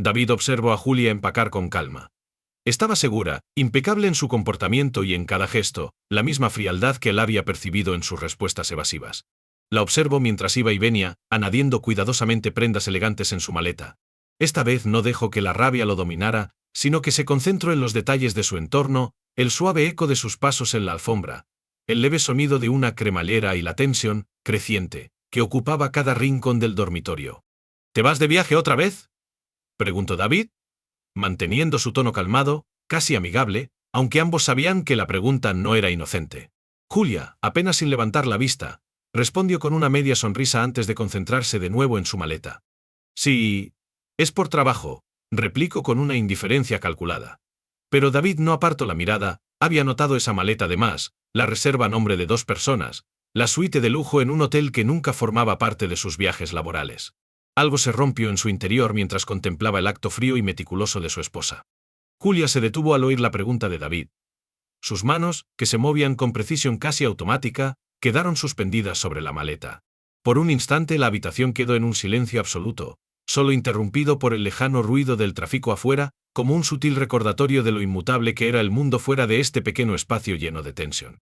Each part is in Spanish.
David observó a Julia empacar con calma. Estaba segura, impecable en su comportamiento y en cada gesto, la misma frialdad que él había percibido en sus respuestas evasivas. La observó mientras iba y venía, añadiendo cuidadosamente prendas elegantes en su maleta. Esta vez no dejó que la rabia lo dominara, sino que se concentró en los detalles de su entorno, el suave eco de sus pasos en la alfombra, el leve sonido de una cremallera y la tensión, creciente, que ocupaba cada rincón del dormitorio. ¿Te vas de viaje otra vez?, preguntó David, manteniendo su tono calmado, casi amigable, aunque ambos sabían que la pregunta no era inocente. Julia, apenas sin levantar la vista, respondió con una media sonrisa antes de concentrarse de nuevo en su maleta. Sí, es por trabajo, replicó con una indiferencia calculada. Pero David no apartó la mirada, había notado esa maleta de más, la reserva a nombre de 2 personas, la suite de lujo en un hotel que nunca formaba parte de sus viajes laborales. Algo se rompió en su interior mientras contemplaba el acto frío y meticuloso de su esposa. Julia se detuvo al oír la pregunta de David. Sus manos, que se movían con precisión casi automática, quedaron suspendidas sobre la maleta. Por un instante la habitación quedó en un silencio absoluto, solo interrumpido por el lejano ruido del tráfico afuera, como un sutil recordatorio de lo inmutable que era el mundo fuera de este pequeño espacio lleno de tensión.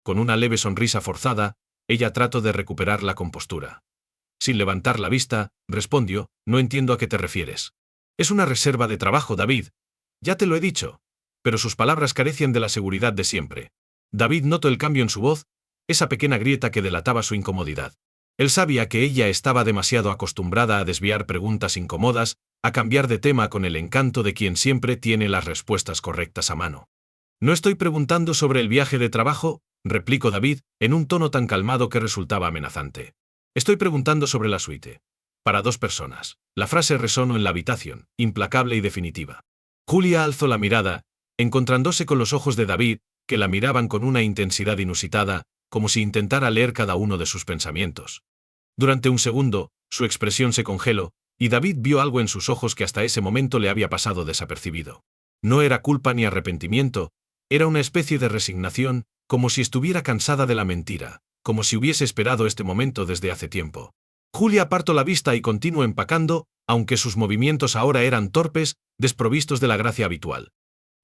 Con una leve sonrisa forzada, ella trató de recuperar la compostura. Sin levantar la vista, respondió, no entiendo a qué te refieres. Es una reserva de trabajo, David. Ya te lo he dicho. Pero sus palabras carecían de la seguridad de siempre. David notó el cambio en su voz, esa pequeña grieta que delataba su incomodidad. Él sabía que ella estaba demasiado acostumbrada a desviar preguntas incómodas, a cambiar de tema con el encanto de quien siempre tiene las respuestas correctas a mano. No estoy preguntando sobre el viaje de trabajo, replicó David, en un tono tan calmado que resultaba amenazante. Estoy preguntando sobre la suite. Para 2 personas. La frase resonó en la habitación, implacable y definitiva. Julia alzó la mirada, encontrándose con los ojos de David, que la miraban con una intensidad inusitada, como si intentara leer cada uno de sus pensamientos. Durante un segundo, su expresión se congeló, y David vio algo en sus ojos que hasta ese momento le había pasado desapercibido. No era culpa ni arrepentimiento, era una especie de resignación, como si estuviera cansada de la mentira, como si hubiese esperado este momento desde hace tiempo. Julia apartó la vista y continuó empacando, aunque sus movimientos ahora eran torpes, desprovistos de la gracia habitual.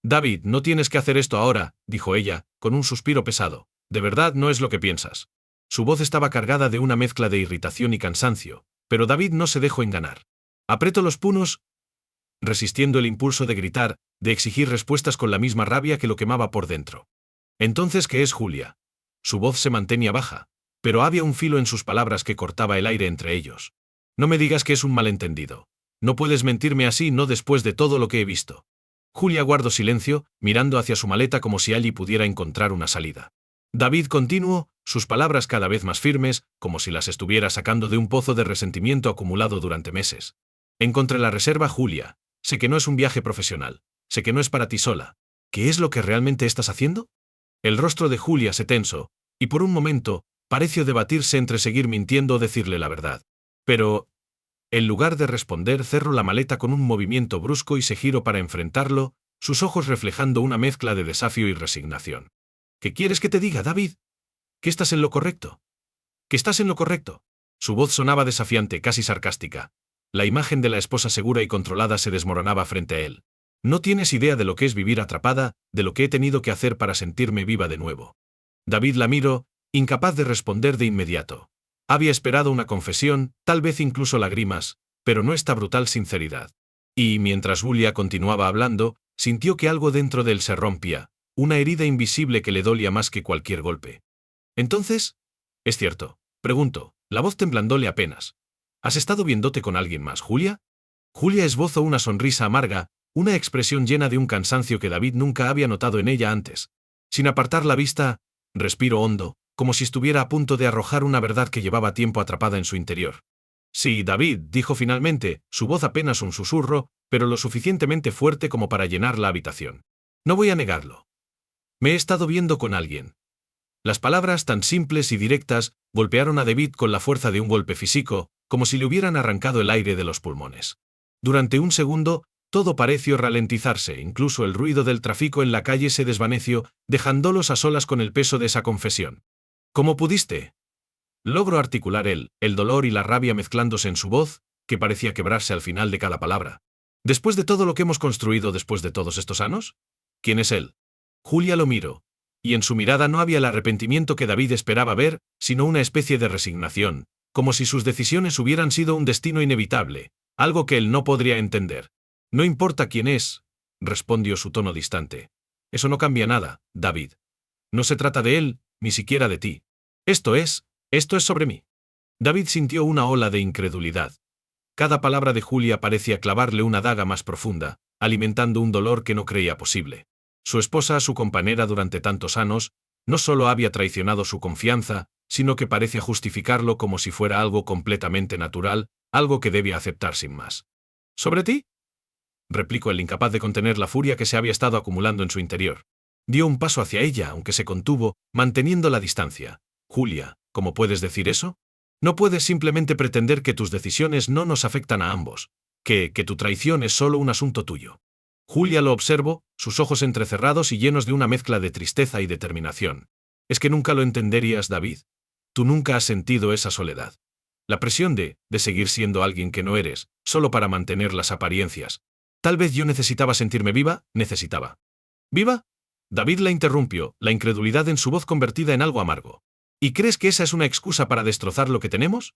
David, no tienes que hacer esto ahora, dijo ella, con un suspiro pesado. De verdad no es lo que piensas. Su voz estaba cargada de una mezcla de irritación y cansancio, pero David no se dejó engañar. Apretó los puños, resistiendo el impulso de gritar, de exigir respuestas con la misma rabia que lo quemaba por dentro. Entonces, ¿qué es Julia? Su voz se mantenía baja, pero había un filo en sus palabras que cortaba el aire entre ellos. No me digas que es un malentendido. No puedes mentirme así, no después de todo lo que he visto. Julia guardó silencio, mirando hacia su maleta como si allí pudiera encontrar una salida. David continuó, sus palabras cada vez más firmes, como si las estuviera sacando de un pozo de resentimiento acumulado durante meses. Encontré la reserva, Julia. Sé que no es un viaje profesional. Sé que no es para ti sola. ¿Qué es lo que realmente estás haciendo? El rostro de Julia se tensó, y por un momento, pareció debatirse entre seguir mintiendo o decirle la verdad. Pero, en lugar de responder, cerró la maleta con un movimiento brusco y se giró para enfrentarlo, sus ojos reflejando una mezcla de desafío y resignación. ¿Qué quieres que te diga, David? ¿Que estás en lo correcto? ¿Que estás en lo correcto? Su voz sonaba desafiante, casi sarcástica. La imagen de la esposa segura y controlada se desmoronaba frente a él. No tienes idea de lo que es vivir atrapada, de lo que he tenido que hacer para sentirme viva de nuevo. David la miró, incapaz de responder de inmediato. Había esperado una confesión, tal vez incluso lágrimas, pero no esta brutal sinceridad. Y, mientras Julia continuaba hablando, sintió que algo dentro de él se rompía, una herida invisible que le dolía más que cualquier golpe. Entonces, ¿es cierto? Preguntó, la voz temblándole apenas. ¿Has estado viéndote con alguien más, Julia? Julia esbozó una sonrisa amarga, una expresión llena de un cansancio que David nunca había notado en ella antes. Sin apartar la vista, respiró hondo, como si estuviera a punto de arrojar una verdad que llevaba tiempo atrapada en su interior. Sí, David, dijo finalmente, su voz apenas un susurro, pero lo suficientemente fuerte como para llenar la habitación. No voy a negarlo. Me he estado viendo con alguien. Las palabras tan simples y directas golpearon a David con la fuerza de un golpe físico, como si le hubieran arrancado el aire de los pulmones. Durante un segundo, todo pareció ralentizarse, incluso el ruido del tráfico en la calle se desvaneció, dejándolos a solas con el peso de esa confesión. ¿Cómo pudiste? Logró articular él, el dolor y la rabia mezclándose en su voz, que parecía quebrarse al final de cada palabra. ¿Después de todo lo que hemos construido después de todos estos años? ¿Quién es él? Julia lo miró, y en su mirada no había el arrepentimiento que David esperaba ver, sino una especie de resignación, como si sus decisiones hubieran sido un destino inevitable, algo que él no podría entender. No importa quién es, respondió su tono distante. Eso no cambia nada, David. No se trata de él, ni siquiera de ti. Esto es sobre mí. David sintió una ola de incredulidad. Cada palabra de Julia parecía clavarle una daga más profunda, alimentando un dolor que no creía posible. Su esposa, su compañera durante tantos años, no solo había traicionado su confianza, sino que parecía justificarlo como si fuera algo completamente natural, algo que debía aceptar sin más. ¿Sobre ti?, replicó él, incapaz de contener la furia que se había estado acumulando en su interior. Dio un paso hacia ella, aunque se contuvo, manteniendo la distancia. Julia, ¿cómo puedes decir eso? No puedes simplemente pretender que tus decisiones no nos afectan a ambos, que tu traición es solo un asunto tuyo. Julia lo observó, sus ojos entrecerrados y llenos de una mezcla de tristeza y determinación. Es que nunca lo entenderías, David. Tú nunca has sentido esa soledad. La presión de seguir siendo alguien que no eres, solo para mantener las apariencias. Tal vez yo necesitaba sentirme viva, necesitaba. ¿Viva? David la interrumpió, la incredulidad en su voz convertida en algo amargo. ¿Y crees que esa es una excusa para destrozar lo que tenemos?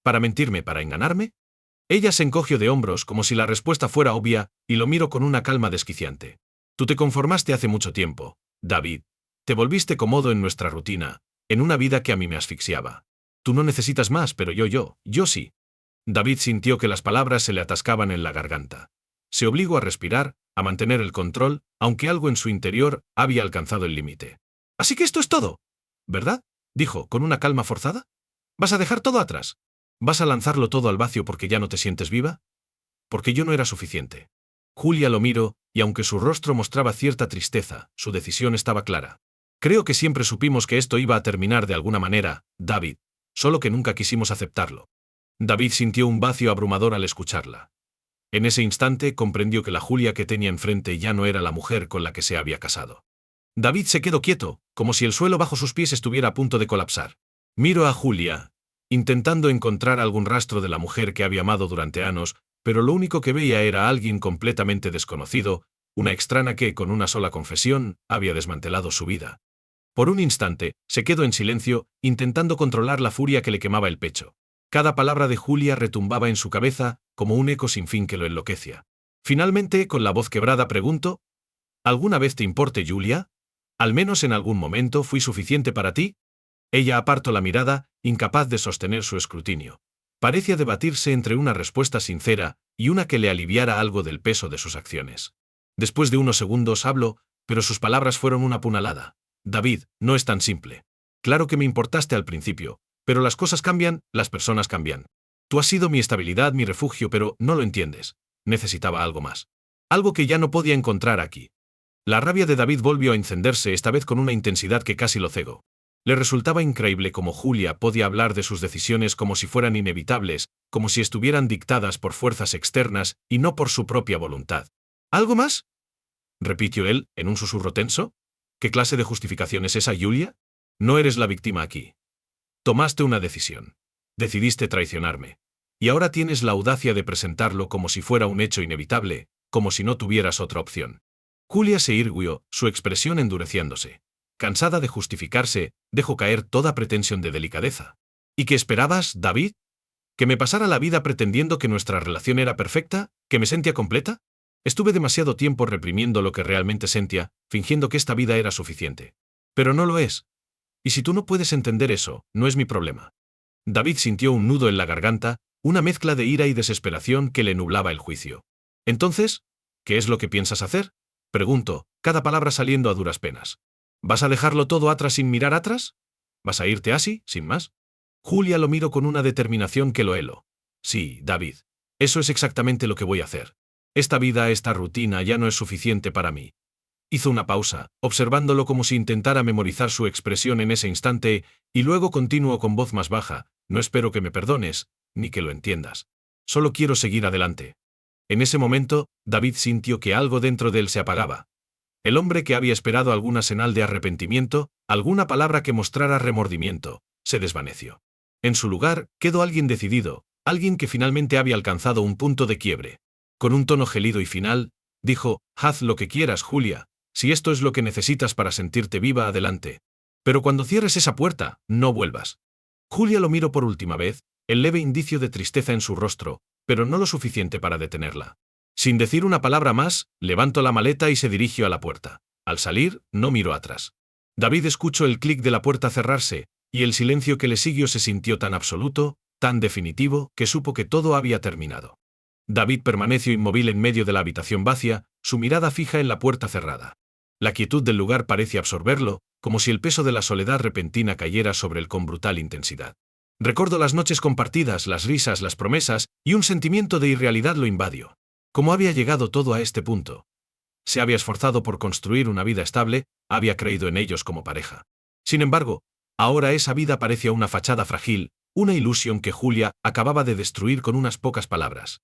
¿Para mentirme, para engañarme? Ella se encogió de hombros como si la respuesta fuera obvia, y lo miró con una calma desquiciante. Tú te conformaste hace mucho tiempo, David. Te volviste cómodo en nuestra rutina, en una vida que a mí me asfixiaba. Tú no necesitas más, pero yo sí. David sintió que las palabras se le atascaban en la garganta. Se obligó a respirar, a mantener el control, aunque algo en su interior había alcanzado el límite. Así que esto es todo, ¿verdad?, dijo, con una calma forzada. ¿Vas a dejar todo atrás? ¿Vas a lanzarlo todo al vacío porque ya no te sientes viva? Porque yo no era suficiente. Julia lo miró, y aunque su rostro mostraba cierta tristeza, su decisión estaba clara. Creo que siempre supimos que esto iba a terminar de alguna manera, David, solo que nunca quisimos aceptarlo. David sintió un vacío abrumador al escucharla. En ese instante comprendió que la Julia que tenía enfrente ya no era la mujer con la que se había casado. David se quedó quieto, como si el suelo bajo sus pies estuviera a punto de colapsar. Miró a Julia, intentando encontrar algún rastro de la mujer que había amado durante años, pero lo único que veía era a alguien completamente desconocido, una extraña que, con una sola confesión, había desmantelado su vida. Por un instante, se quedó en silencio, intentando controlar la furia que le quemaba el pecho. Cada palabra de Julia retumbaba en su cabeza, como un eco sin fin que lo enloquecía. Finalmente, con la voz quebrada, preguntó: ¿Alguna vez te importe, Julia? ¿Al menos en algún momento fui suficiente para ti? Ella apartó la mirada, incapaz de sostener su escrutinio. Parecía debatirse entre una respuesta sincera y una que le aliviara algo del peso de sus acciones. Después de unos segundos habló, pero sus palabras fueron una puñalada. David, no es tan simple. Claro que me importaste al principio, pero las cosas cambian, las personas cambian. Tú has sido mi estabilidad, mi refugio, pero no lo entiendes. Necesitaba algo más. Algo que ya no podía encontrar aquí. La rabia de David volvió a encenderse, esta vez con una intensidad que casi lo cegó. Le resultaba increíble cómo Julia podía hablar de sus decisiones como si fueran inevitables, como si estuvieran dictadas por fuerzas externas y no por su propia voluntad. ¿Algo más?, repitió él, en un susurro tenso. ¿Qué clase de justificación es esa, Julia? No eres la víctima aquí. Tomaste una decisión. Decidiste traicionarme. Y ahora tienes la audacia de presentarlo como si fuera un hecho inevitable, como si no tuvieras otra opción. Julia se irguió, su expresión endureciéndose. Cansada de justificarse, dejó caer toda pretensión de delicadeza. ¿Y qué esperabas, David? ¿Que me pasara la vida pretendiendo que nuestra relación era perfecta? ¿Que me sentía completa? Estuve demasiado tiempo reprimiendo lo que realmente sentía, fingiendo que esta vida era suficiente. Pero no lo es. Y si tú no puedes entender eso, no es mi problema. David sintió un nudo en la garganta, una mezcla de ira y desesperación que le nublaba el juicio. Entonces, ¿qué es lo que piensas hacer?, preguntó, cada palabra saliendo a duras penas. ¿Vas a dejarlo todo atrás sin mirar atrás? ¿Vas a irte así, sin más? Julia lo miró con una determinación que lo heló. Sí, David. Eso es exactamente lo que voy a hacer. Esta vida, esta rutina ya no es suficiente para mí. Hizo una pausa, observándolo como si intentara memorizar su expresión en ese instante, y luego continuó con voz más baja: no espero que me perdones, ni que lo entiendas. Solo quiero seguir adelante. En ese momento, David sintió que algo dentro de él se apagaba. El hombre que había esperado alguna señal de arrepentimiento, alguna palabra que mostrara remordimiento, se desvaneció. En su lugar, quedó alguien decidido, alguien que finalmente había alcanzado un punto de quiebre. Con un tono gélido y final, dijo: «Haz lo que quieras, Julia. Si esto es lo que necesitas para sentirte viva, adelante. Pero cuando cierres esa puerta, no vuelvas». Julia lo miró por última vez, el leve indicio de tristeza en su rostro, pero no lo suficiente para detenerla. Sin decir una palabra más, levantó la maleta y se dirigió a la puerta. Al salir, no miró atrás. David escuchó el clic de la puerta cerrarse, y el silencio que le siguió se sintió tan absoluto, tan definitivo, que supo que todo había terminado. David permaneció inmóvil en medio de la habitación vacía, su mirada fija en la puerta cerrada. La quietud del lugar parecía absorberlo, como si el peso de la soledad repentina cayera sobre él con brutal intensidad. Recordó las noches compartidas, las risas, las promesas, y un sentimiento de irrealidad lo invadió. ¿Cómo había llegado todo a este punto? Se había esforzado por construir una vida estable, había creído en ellos como pareja. Sin embargo, ahora esa vida parecía una fachada frágil, una ilusión que Julia acababa de destruir con unas pocas palabras.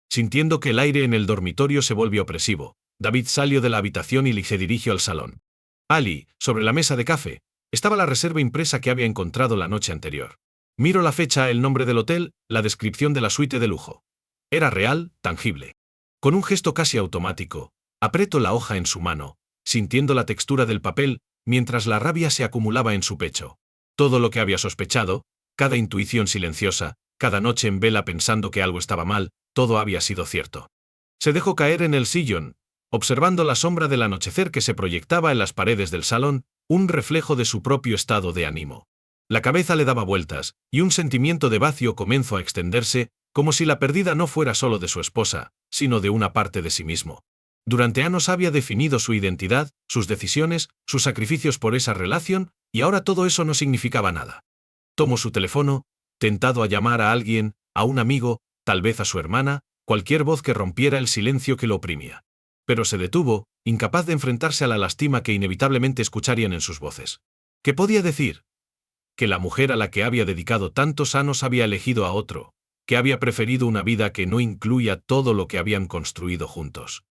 Sintiendo que el aire en el dormitorio se volvió opresivo, David salió de la habitación y se dirigió al salón. Allí, sobre la mesa de café, estaba la reserva impresa que había encontrado la noche anterior. Miró la fecha, el nombre del hotel, la descripción de la suite de lujo. Era real, tangible. Con un gesto casi automático, apretó la hoja en su mano, sintiendo la textura del papel, mientras la rabia se acumulaba en su pecho. Todo lo que había sospechado, cada intuición silenciosa, cada noche en vela pensando que algo estaba mal, todo había sido cierto. Se dejó caer en el sillón, observando la sombra del anochecer que se proyectaba en las paredes del salón, un reflejo de su propio estado de ánimo. La cabeza le daba vueltas, y un sentimiento de vacío comenzó a extenderse, como si la pérdida no fuera solo de su esposa, sino de una parte de sí mismo. Durante años había definido su identidad, sus decisiones, sus sacrificios por esa relación, y ahora todo eso no significaba nada. Tomó su teléfono, tentado a llamar a alguien, a un amigo, tal vez a su hermana, cualquier voz que rompiera el silencio que lo oprimía. Pero se detuvo, incapaz de enfrentarse a la lástima que inevitablemente escucharían en sus voces. ¿Qué podía decir? Que la mujer a la que había dedicado tantos años había elegido a otro, que había preferido una vida que no incluía todo lo que habían construido juntos.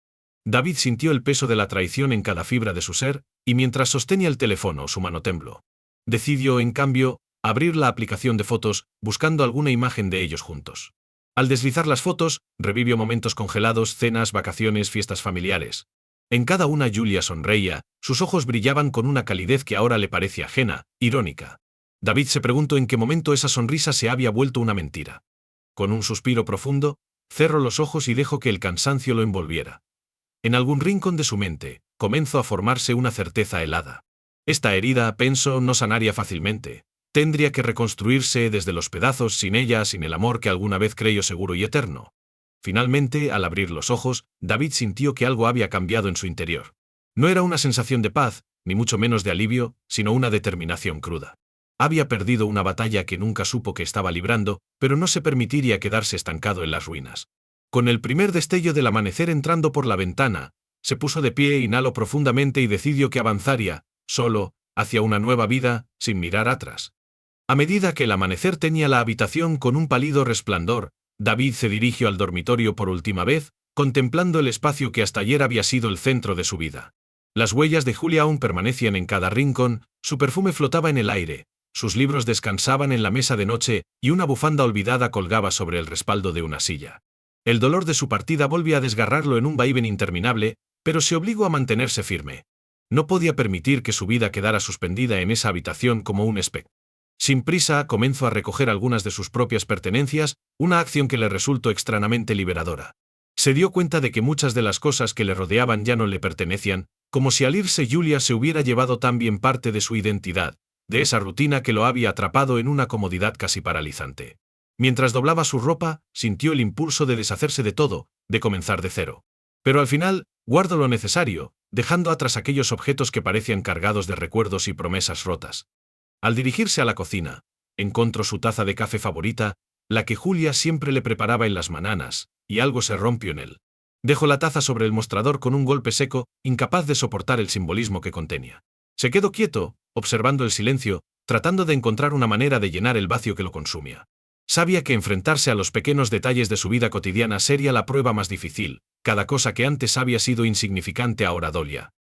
David sintió el peso de la traición en cada fibra de su ser, y mientras sostenía el teléfono su mano tembló. Decidió, en cambio, abrir la aplicación de fotos, buscando alguna imagen de ellos juntos. Al deslizar las fotos, revivió momentos congelados, cenas, vacaciones, fiestas familiares. En cada una Julia sonreía, sus ojos brillaban con una calidez que ahora le parecía ajena, irónica. David se preguntó en qué momento esa sonrisa se había vuelto una mentira. Con un suspiro profundo, cerró los ojos y dejó que el cansancio lo envolviera. En algún rincón de su mente, comenzó a formarse una certeza helada. Esta herida, pensó, no sanaría fácilmente. Tendría que reconstruirse desde los pedazos, sin ella, sin el amor que alguna vez creyó seguro y eterno. Finalmente, al abrir los ojos, David sintió que algo había cambiado en su interior. No era una sensación de paz, ni mucho menos de alivio, sino una determinación cruda. Había perdido una batalla que nunca supo que estaba librando, pero no se permitiría quedarse estancado en las ruinas. Con el primer destello del amanecer entrando por la ventana, se puso de pie, inhaló profundamente y decidió que avanzaría, solo, hacia una nueva vida, sin mirar atrás. A medida que el amanecer teñía la habitación con un pálido resplandor, David se dirigió al dormitorio por última vez, contemplando el espacio que hasta ayer había sido el centro de su vida. Las huellas de Julia aún permanecían en cada rincón, su perfume flotaba en el aire, sus libros descansaban en la mesa de noche y una bufanda olvidada colgaba sobre el respaldo de una silla. El dolor de su partida volvía a desgarrarlo en un vaivén interminable, pero se obligó a mantenerse firme. No podía permitir que su vida quedara suspendida en esa habitación como un espectro. Sin prisa, comenzó a recoger algunas de sus propias pertenencias, una acción que le resultó extrañamente liberadora. Se dio cuenta de que muchas de las cosas que le rodeaban ya no le pertenecían, como si al irse Julia se hubiera llevado también parte de su identidad, de esa rutina que lo había atrapado en una comodidad casi paralizante. Mientras doblaba su ropa, sintió el impulso de deshacerse de todo, de comenzar de cero. Pero al final, guardó lo necesario, dejando atrás aquellos objetos que parecían cargados de recuerdos y promesas rotas. Al dirigirse a la cocina, encontró su taza de café favorita, la que Julia siempre le preparaba en las mañanas, y algo se rompió en él. Dejó la taza sobre el mostrador con un golpe seco, incapaz de soportar el simbolismo que contenía. Se quedó quieto, observando el silencio, tratando de encontrar una manera de llenar el vacío que lo consumía. Sabía que enfrentarse a los pequeños detalles de su vida cotidiana sería la prueba más difícil, cada cosa que antes había sido insignificante ahora dolía.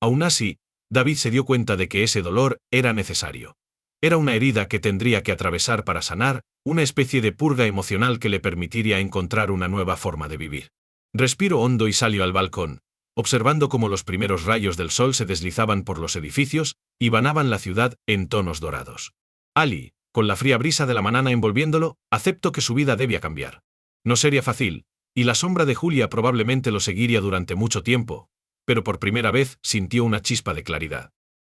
Aún así, David se dio cuenta de que ese dolor era necesario. Era una herida que tendría que atravesar para sanar, una especie de purga emocional que le permitiría encontrar una nueva forma de vivir. Respiró hondo y salió al balcón, observando cómo los primeros rayos del sol se deslizaban por los edificios y banaban la ciudad en tonos dorados. Ali, con la fría brisa de la mañana envolviéndolo, aceptó que su vida debía cambiar. No sería fácil, y la sombra de Julia probablemente lo seguiría durante mucho tiempo, pero por primera vez sintió una chispa de claridad.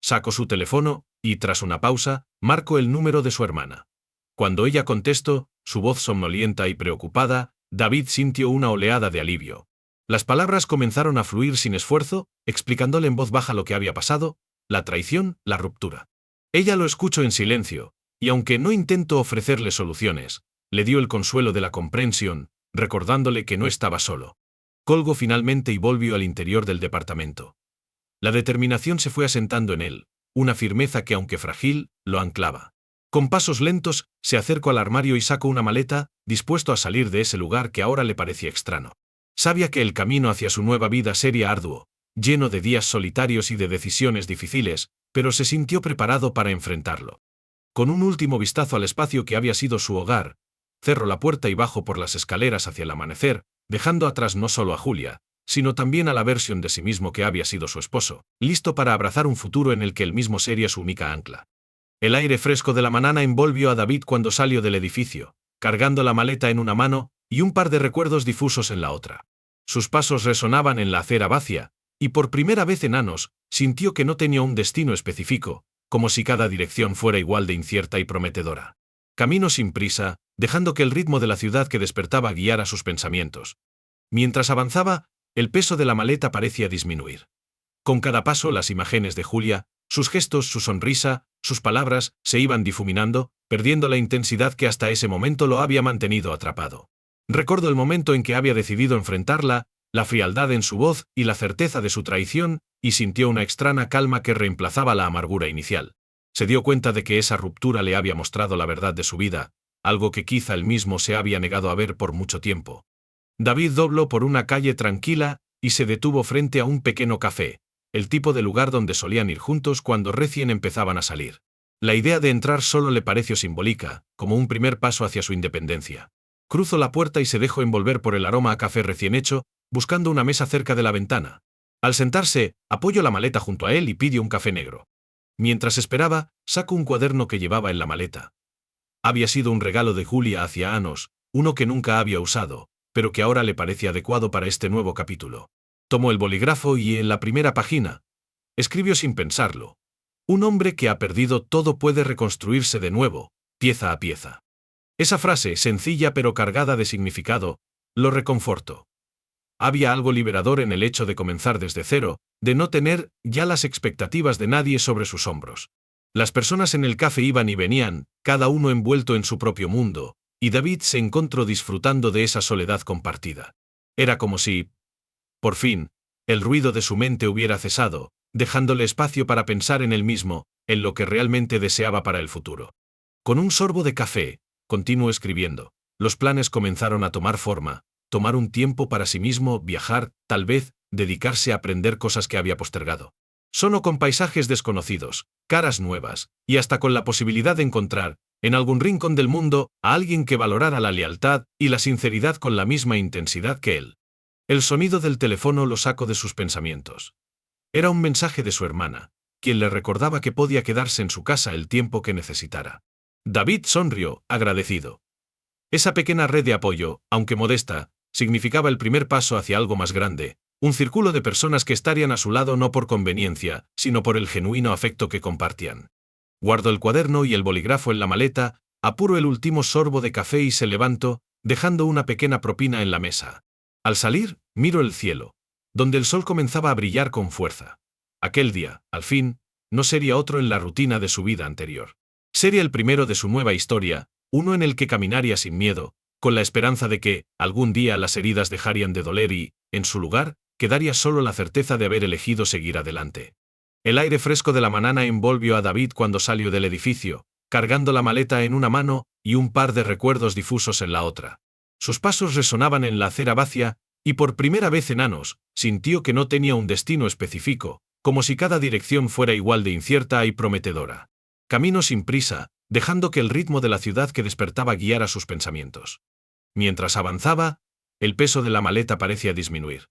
Sacó su teléfono y, tras una pausa, marcó el número de su hermana. Cuando ella contestó, su voz somnolienta y preocupada, David sintió una oleada de alivio. Las palabras comenzaron a fluir sin esfuerzo, explicándole en voz baja lo que había pasado, la traición, la ruptura. Ella lo escuchó en silencio, y aunque no intentó ofrecerle soluciones, le dio el consuelo de la comprensión, recordándole que no estaba solo. Colgó finalmente y volvió al interior del departamento. La determinación se fue asentando en él, una firmeza que, aunque frágil, lo anclaba. Con pasos lentos, se acercó al armario y sacó una maleta, dispuesto a salir de ese lugar que ahora le parecía extraño. Sabía que el camino hacia su nueva vida sería arduo, lleno de días solitarios y de decisiones difíciles, pero se sintió preparado para enfrentarlo. Con un último vistazo al espacio que había sido su hogar, cerró la puerta y bajó por las escaleras hacia el amanecer, dejando atrás no solo a Julia, sino también a la versión de sí mismo que había sido su esposo, listo para abrazar un futuro en el que él mismo sería su única ancla. El aire fresco de la mañana envolvió a David cuando salió del edificio, cargando la maleta en una mano y un par de recuerdos difusos en la otra. Sus pasos resonaban en la acera vacía, y por primera vez en años, sintió que no tenía un destino específico, como si cada dirección fuera igual de incierta y prometedora. Caminó sin prisa, dejando que el ritmo de la ciudad que despertaba guiara sus pensamientos. Mientras avanzaba, el peso de la maleta parecía disminuir. Con cada paso, las imágenes de Julia, sus gestos, su sonrisa, sus palabras, se iban difuminando, perdiendo la intensidad que hasta ese momento lo había mantenido atrapado. Recordó el momento en que había decidido enfrentarla, la frialdad en su voz y la certeza de su traición, y sintió una extraña calma que reemplazaba la amargura inicial. Se dio cuenta de que esa ruptura le había mostrado la verdad de su vida, algo que quizá él mismo se había negado a ver por mucho tiempo. David dobló por una calle tranquila y se detuvo frente a un pequeño café, el tipo de lugar donde solían ir juntos cuando recién empezaban a salir. La idea de entrar solo le pareció simbólica, como un primer paso hacia su independencia. Cruzó la puerta y se dejó envolver por el aroma a café recién hecho, buscando una mesa cerca de la ventana. Al sentarse, apoyó la maleta junto a él y pidió un café negro. Mientras esperaba, sacó un cuaderno que llevaba en la maleta. Había sido un regalo de Julia hacia años, uno que nunca había usado, pero que ahora le parecía adecuado para este nuevo capítulo. Tomó el bolígrafo y en la primera página escribió sin pensarlo: un hombre que ha perdido todo puede reconstruirse de nuevo, pieza a pieza. Esa frase, sencilla pero cargada de significado, lo reconfortó. Había algo liberador en el hecho de comenzar desde cero, de no tener ya las expectativas de nadie sobre sus hombros. Las personas en el café iban y venían, cada uno envuelto en su propio mundo, y David se encontró disfrutando de esa soledad compartida. Era como si, por fin, el ruido de su mente hubiera cesado, dejándole espacio para pensar en él mismo, en lo que realmente deseaba para el futuro. Con un sorbo de café, continuó escribiendo, los planes comenzaron a tomar forma, tomar un tiempo para sí mismo, viajar, tal vez, dedicarse a aprender cosas que había postergado. Solo con paisajes desconocidos, caras nuevas, y hasta con la posibilidad de encontrar, en algún rincón del mundo, a alguien que valorara la lealtad y la sinceridad con la misma intensidad que él. El sonido del teléfono lo sacó de sus pensamientos. Era un mensaje de su hermana, quien le recordaba que podía quedarse en su casa el tiempo que necesitara. David sonrió, agradecido. Esa pequeña red de apoyo, aunque modesta, significaba el primer paso hacia algo más grande, un círculo de personas que estarían a su lado no por conveniencia, sino por el genuino afecto que compartían. Guardó el cuaderno y el bolígrafo en la maleta, apuró el último sorbo de café y se levantó, dejando una pequeña propina en la mesa. Al salir, miró el cielo, donde el sol comenzaba a brillar con fuerza. Aquel día, al fin, no sería otro en la rutina de su vida anterior. Sería el primero de su nueva historia, uno en el que caminaría sin miedo, con la esperanza de que, algún día las heridas dejarían de doler y, en su lugar, quedaría solo la certeza de haber elegido seguir adelante. El aire fresco de la mañana envolvió a David cuando salió del edificio, cargando la maleta en una mano y un par de recuerdos difusos en la otra. Sus pasos resonaban en la acera vacía, y por primera vez en años, sintió que no tenía un destino específico, como si cada dirección fuera igual de incierta y prometedora. Caminó sin prisa, dejando que el ritmo de la ciudad que despertaba guiara sus pensamientos. Mientras avanzaba, El peso de la maleta parecía disminuir.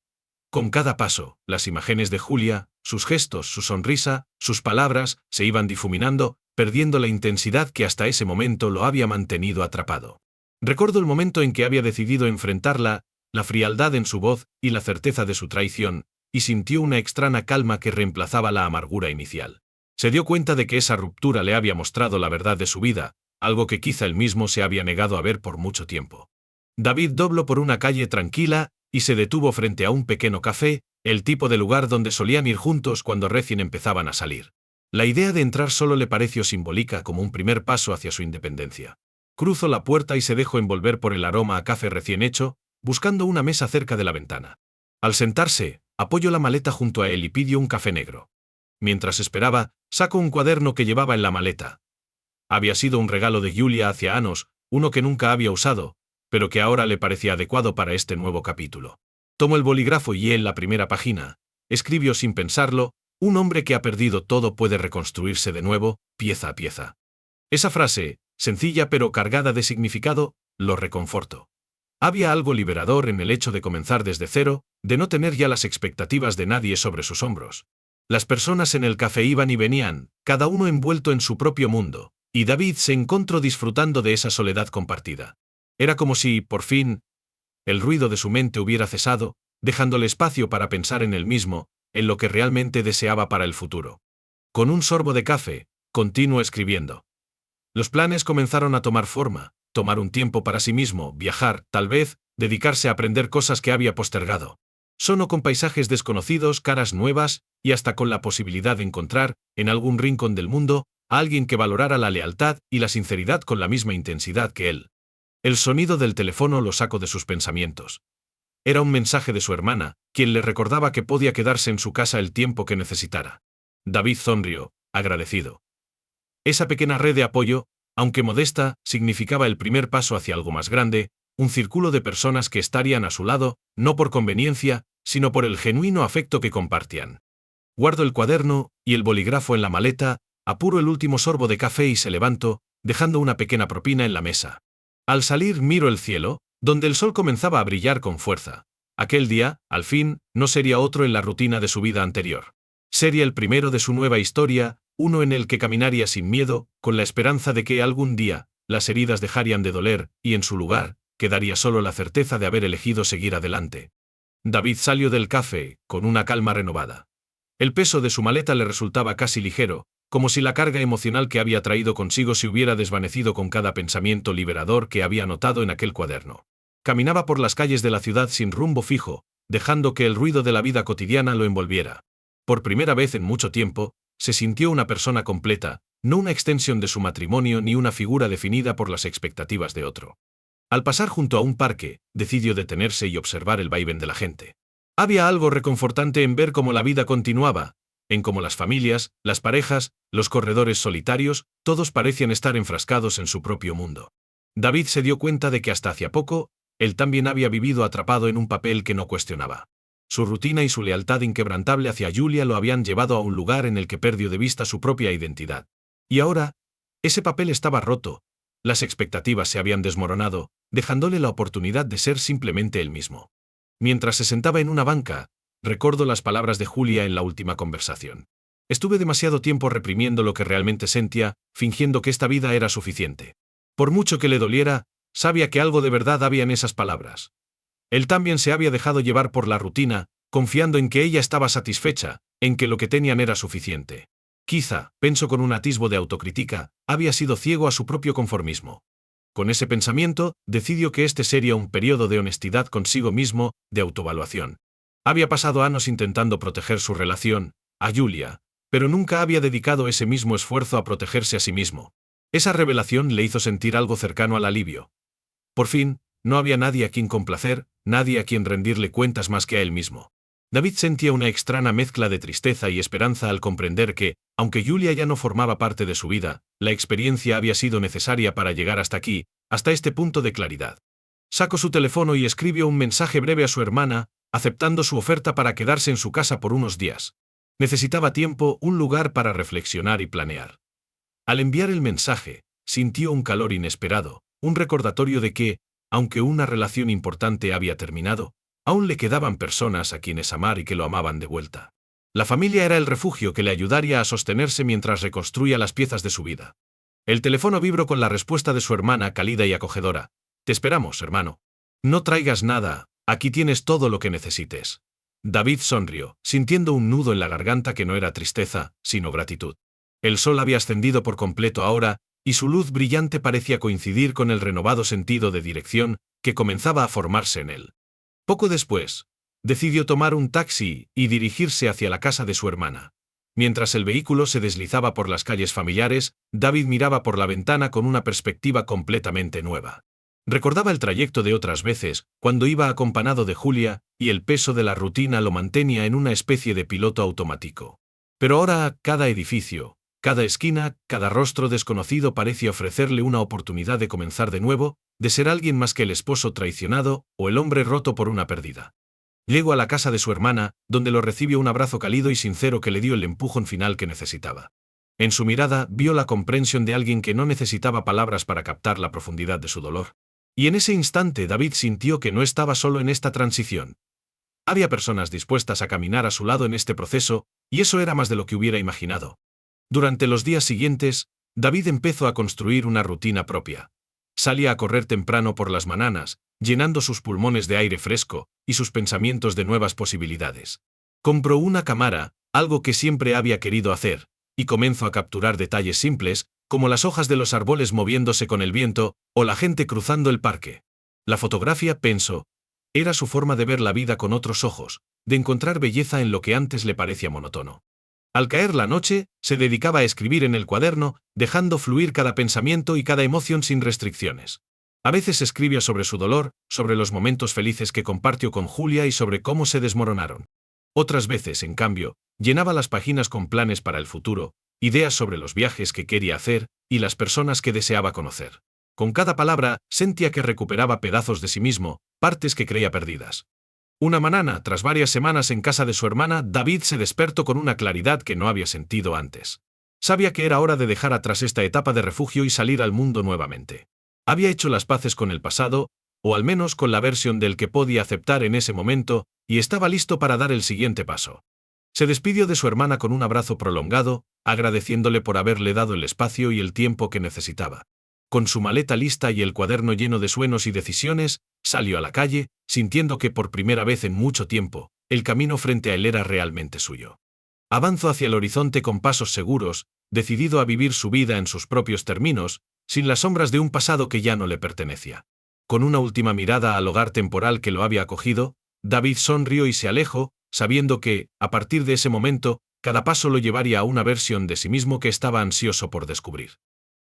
Con cada paso, las imágenes de Julia, sus gestos, su sonrisa, sus palabras, se iban difuminando, perdiendo la intensidad que hasta ese momento lo había mantenido atrapado. Recuerdo el momento en que había decidido enfrentarla, la frialdad en su voz y la certeza de su traición, y sintió una extraña calma que reemplazaba la amargura inicial. Se dio cuenta de que esa ruptura le había mostrado la verdad de su vida, algo que quizá él mismo se había negado a ver por mucho tiempo. David dobló por una calle tranquila y se detuvo frente a un pequeño café, el tipo de lugar donde solían ir juntos cuando recién empezaban a salir. La idea de entrar solo le pareció simbólica como un primer paso hacia su independencia. Cruzó la puerta y se dejó envolver por el aroma a café recién hecho, buscando una mesa cerca de la ventana. Al sentarse, apoyó la maleta junto a él y pidió un café negro. Mientras esperaba, sacó un cuaderno que llevaba en la maleta. Había sido un regalo de Julia hacia años, uno que nunca había usado, pero que ahora le parecía adecuado para este nuevo capítulo. Tomó el bolígrafo y en la primera página, escribió sin pensarlo: un hombre que ha perdido todo puede reconstruirse de nuevo, pieza a pieza. Esa frase, sencilla pero cargada de significado, lo reconfortó. Había algo liberador en el hecho de comenzar desde cero, de no tener ya las expectativas de nadie sobre sus hombros. Las personas en el café iban y venían, cada uno envuelto en su propio mundo, y David se encontró disfrutando de esa soledad compartida. Era como si, por fin, el ruido de su mente hubiera cesado, dejándole espacio para pensar en él mismo, en lo que realmente deseaba para el futuro. Con un sorbo de café, continuó escribiendo. Los planes comenzaron a tomar forma: tomar un tiempo para sí mismo, viajar, tal vez, dedicarse a aprender cosas que había postergado. Solo con paisajes desconocidos, caras nuevas, y hasta con la posibilidad de encontrar, en algún rincón del mundo, a alguien que valorara la lealtad y la sinceridad con la misma intensidad que él. El sonido del teléfono lo sacó de sus pensamientos. Era un mensaje de su hermana, quien le recordaba que podía quedarse en su casa el tiempo que necesitara. David sonrió, agradecido. Esa pequeña red de apoyo, aunque modesta, significaba el primer paso hacia algo más grande, un círculo de personas que estarían a su lado, no por conveniencia, sino por el genuino afecto que compartían. Guardó el cuaderno y el bolígrafo en la maleta, apuró el último sorbo de café y se levantó, dejando una pequeña propina en la mesa. Al salir miró el cielo, donde el sol comenzaba a brillar con fuerza. Aquel día, al fin, no sería otro en la rutina de su vida anterior. Sería el primero de su nueva historia, uno en el que caminaría sin miedo, con la esperanza de que algún día, las heridas dejarían de doler, y en su lugar, quedaría solo la certeza de haber elegido seguir adelante. David salió del café, con una calma renovada. El peso de su maleta le resultaba casi ligero, como si la carga emocional que había traído consigo se hubiera desvanecido con cada pensamiento liberador que había anotado en aquel cuaderno. Caminaba por las calles de la ciudad sin rumbo fijo, dejando que el ruido de la vida cotidiana lo envolviera. Por primera vez en mucho tiempo, se sintió una persona completa, no una extensión de su matrimonio ni una figura definida por las expectativas de otro. Al pasar junto a un parque, decidió detenerse y observar el vaivén de la gente. Había algo reconfortante en ver cómo la vida continuaba, en cómo las familias, las parejas, los corredores solitarios, todos parecían estar enfrascados en su propio mundo. David se dio cuenta de que hasta hacía poco, él también había vivido atrapado en un papel que no cuestionaba. Su rutina y su lealtad inquebrantable hacia Julia lo habían llevado a un lugar en el que perdió de vista su propia identidad. Y ahora, ese papel estaba roto, las expectativas se habían desmoronado, dejándole la oportunidad de ser simplemente él mismo. Mientras se sentaba en una banca, recordó las palabras de Julia en la última conversación. Estuve demasiado tiempo reprimiendo lo que realmente sentía, fingiendo que esta vida era suficiente. Por mucho que le doliera, sabía que algo de verdad había en esas palabras. Él también se había dejado llevar por la rutina, confiando en que ella estaba satisfecha, en que lo que tenían era suficiente. Quizá, pensó con un atisbo de autocrítica, había sido ciego a su propio conformismo. Con ese pensamiento, decidió que este sería un periodo de honestidad consigo mismo, de autoevaluación. Había pasado años intentando proteger su relación, a Julia, pero nunca había dedicado ese mismo esfuerzo a protegerse a sí mismo. Esa revelación le hizo sentir algo cercano al alivio. Por fin, no había nadie a quien complacer, nadie a quien rendirle cuentas más que a él mismo. David sentía una extraña mezcla de tristeza y esperanza al comprender que, aunque Julia ya no formaba parte de su vida, la experiencia había sido necesaria para llegar hasta aquí, hasta este punto de claridad. Sacó su teléfono y escribió un mensaje breve a su hermana, aceptando su oferta para quedarse en su casa por unos días. Necesitaba tiempo, un lugar para reflexionar y planear. Al enviar el mensaje, sintió un calor inesperado, un recordatorio de que, aunque una relación importante había terminado, aún le quedaban personas a quienes amar y que lo amaban de vuelta. La familia era el refugio que le ayudaría a sostenerse mientras reconstruía las piezas de su vida. El teléfono vibró con la respuesta de su hermana cálida y acogedora. «Te esperamos, hermano. No traigas nada, aquí tienes todo lo que necesites». David sonrió, sintiendo un nudo en la garganta que no era tristeza, sino gratitud. El sol había ascendido por completo ahora, y su luz brillante parecía coincidir con el renovado sentido de dirección que comenzaba a formarse en él. Poco después, decidió tomar un taxi y dirigirse hacia la casa de su hermana. Mientras el vehículo se deslizaba por las calles familiares, David miraba por la ventana con una perspectiva completamente nueva. Recordaba el trayecto de otras veces, cuando iba acompañado de Julia, y el peso de la rutina lo mantenía en una especie de piloto automático. Pero ahora, cada edificio, cada esquina, cada rostro desconocido parecía ofrecerle una oportunidad de comenzar de nuevo, de ser alguien más que el esposo traicionado o el hombre roto por una pérdida. Llegó a la casa de su hermana, donde lo recibió un abrazo cálido y sincero que le dio el empujón final que necesitaba. En su mirada vio la comprensión de alguien que no necesitaba palabras para captar la profundidad de su dolor. Y en ese instante David sintió que no estaba solo en esta transición. Había personas dispuestas a caminar a su lado en este proceso, y eso era más de lo que hubiera imaginado. Durante los días siguientes, David empezó a construir una rutina propia. Salía a correr temprano por las mañanas, llenando sus pulmones de aire fresco y sus pensamientos de nuevas posibilidades. Compró una cámara, algo que siempre había querido hacer, y comenzó a capturar detalles simples, como las hojas de los árboles moviéndose con el viento, o la gente cruzando el parque. La fotografía, pensó, era su forma de ver la vida con otros ojos, de encontrar belleza en lo que antes le parecía monótono. Al caer la noche, se dedicaba a escribir en el cuaderno, dejando fluir cada pensamiento y cada emoción sin restricciones. A veces escribía sobre su dolor, sobre los momentos felices que compartió con Julia y sobre cómo se desmoronaron. Otras veces, en cambio, llenaba las páginas con planes para el futuro, ideas sobre los viajes que quería hacer y las personas que deseaba conocer. Con cada palabra, sentía que recuperaba pedazos de sí mismo, partes que creía perdidas. Una mañana, tras varias semanas en casa de su hermana, David se despertó con una claridad que no había sentido antes. Sabía que era hora de dejar atrás esta etapa de refugio y salir al mundo nuevamente. Había hecho las paces con el pasado, o al menos con la versión del que podía aceptar en ese momento, y estaba listo para dar el siguiente paso. Se despidió de su hermana con un abrazo prolongado, agradeciéndole por haberle dado el espacio y el tiempo que necesitaba. Con su maleta lista y el cuaderno lleno de sueños y decisiones, salió a la calle, sintiendo que por primera vez en mucho tiempo, el camino frente a él era realmente suyo. Avanzó hacia el horizonte con pasos seguros, decidido a vivir su vida en sus propios términos, sin las sombras de un pasado que ya no le pertenecía. Con una última mirada al hogar temporal que lo había acogido, David sonrió y se alejó, sabiendo que, a partir de ese momento, cada paso lo llevaría a una versión de sí mismo que estaba ansioso por descubrir.